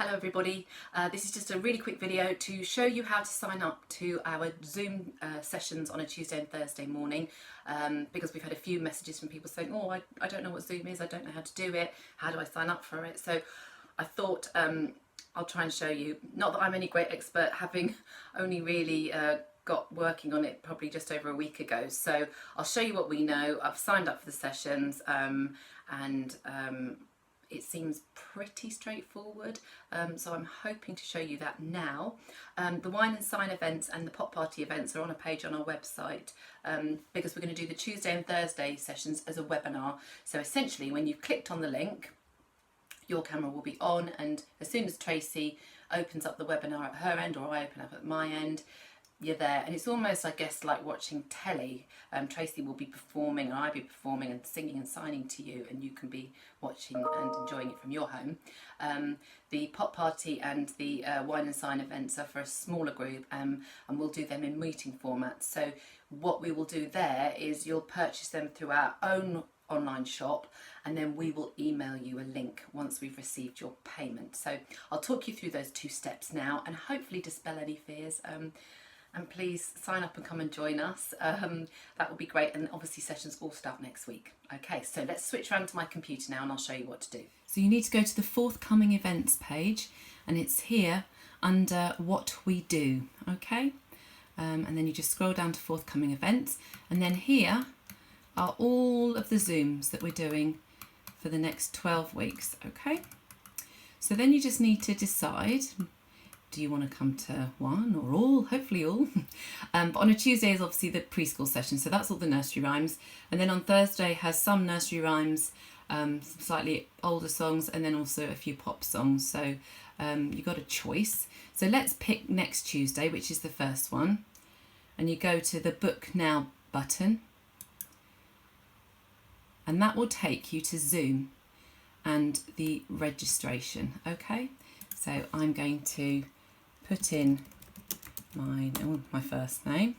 Hello everybody, this is just a really quick video to show you how to sign up to our Zoom sessions on a Tuesday and Thursday morning, because we've had a few messages from people saying, oh, I don't know what Zoom is, I don't know how to do it, how do I sign up for it? So I thought I'll try and show you. Not that I'm any great expert, having only really got working on it probably just over a week ago. So I'll show you what we know. I've signed up for the sessions it seems pretty straightforward, so I'm hoping to show you that now. The wine and sign events and the pop party events are on a page on our website, because we're going to do the Tuesday and Thursday sessions as a webinar. So essentially when you've clicked on the link, your camera will be on, and as soon as Tracy opens up the webinar at her end, or I open up at my end, you're there. And it's almost, I guess, like watching telly. Tracy will be performing, and I'll be performing and singing and signing to you, and you can be watching and enjoying it from your home. The pop party and the wine and sign events are for a smaller group, and we'll do them in meeting format. So what we will do there is you'll purchase them through our own online shop, and then we will email you a link once we've received your payment. So I'll talk you through those two steps now, and hopefully dispel any fears. And please sign up and come and join us. That would be great. And obviously sessions all start next week. Okay, so let's switch around to my computer now and I'll show you what to do. So you need to go to the forthcoming events page, and it's here under what we do, okay? And then you just scroll down to forthcoming events, and then here are all of the Zooms that we're doing for the next 12 weeks, okay? So then you just need to decide, do you want to come to one or all? Hopefully all. But on a Tuesday is obviously the preschool session, so that's all the nursery rhymes. And then on Thursday has some nursery rhymes, some slightly older songs, and then also a few pop songs. So you've got a choice. So let's pick next Tuesday, which is the first one. And you go to the Book Now button. And that will take you to Zoom and the registration, okay? So I'm going to put in my first name,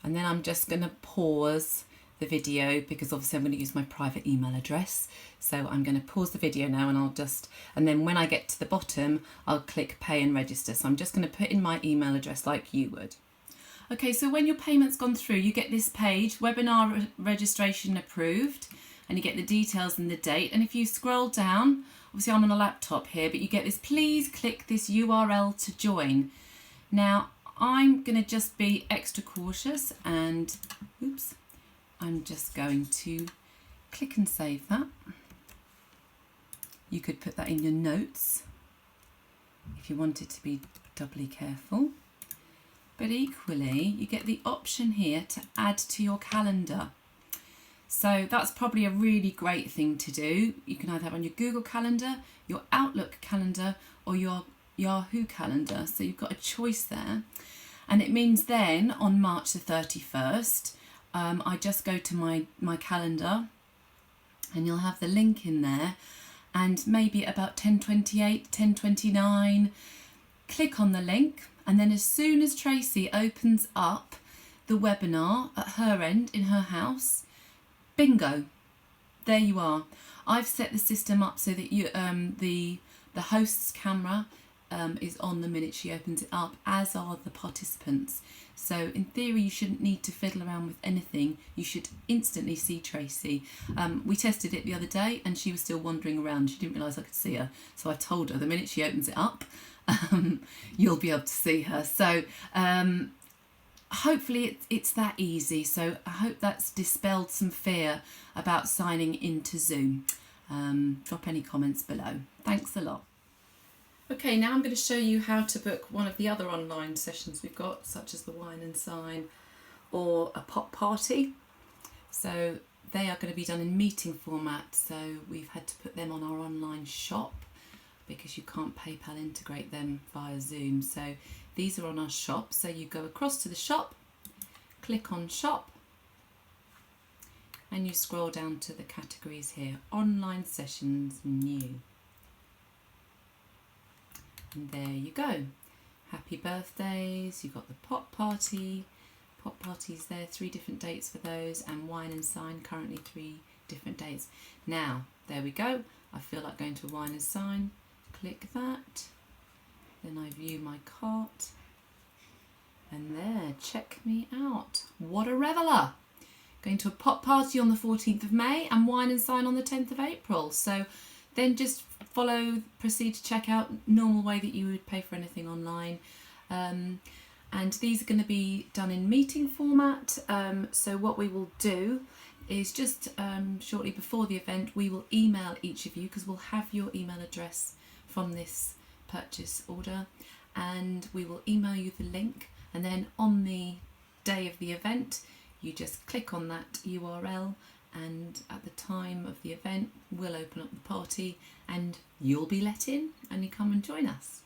and then I'm just going to pause the video because obviously I'm going to use my private email address. So I'm going to pause the video now, and then when I get to the bottom I'll click pay and register. So I'm just going to put in my email address like you would. Okay, so when your payment's gone through, you get this page, webinar registration approved, and you get the details and the date. And if you scroll down, obviously I'm on a laptop here, but you get this, please click this URL to join. Now I'm going to just be extra cautious, and I'm just going to click and save that. You could put that in your notes if you wanted to be doubly careful. But equally, you get the option here to add to your calendar. So that's probably a really great thing to do. You can either have on your Google Calendar, your Outlook calendar, or your Yahoo calendar. So you've got a choice there. And it means then on March the 31st, I just go to my calendar, and you'll have the link in there. And maybe about 10:28, 10:29, click on the link. And then as soon as Tracy opens up the webinar at her end in her house, bingo, there you are. I've set the system up so that you the host's camera is on the minute she opens it up, as are the participants. So in theory you shouldn't need to fiddle around with anything. You should instantly see Tracy. We tested it the other day and she was still wandering around. She didn't realise I could see her, so I told her the minute she opens it up you'll be able to see her. So hopefully it's that easy. So I hope that's dispelled some fear about signing into Zoom. Drop any comments below. Thanks a lot. Okay, now I'm going to show you how to book one of the other online sessions we've got, such as the wine and sign or a pop party. So they are going to be done in meeting format, so we've had to put them on our online shop because you can't PayPal integrate them via Zoom. So these are on our shop. So you go across to the shop, click on shop, and you scroll down to the categories here, online sessions, new. And there you go. Happy birthdays, you've got the pop party, pop parties there, 3 different dates for those, and wine and sign, currently 3 different days. Now, there we go. I feel like going to Wine and Sign. Click that. Then I view my cart. And there, check me out. What a reveller. Going to a pop party on the 14th of May and Wine and Sign on the 10th of April. So then just proceed to check out, normal way that you would pay for anything online. And these are going to be done in meeting format. So what we will do is just shortly before the event, we will email each of you, because we'll have your email address from this purchase order, and we will email you the link, and then on the day of the event you just click on that URL, and at the time of the event we'll open up the party and you'll be let in and you come and join us.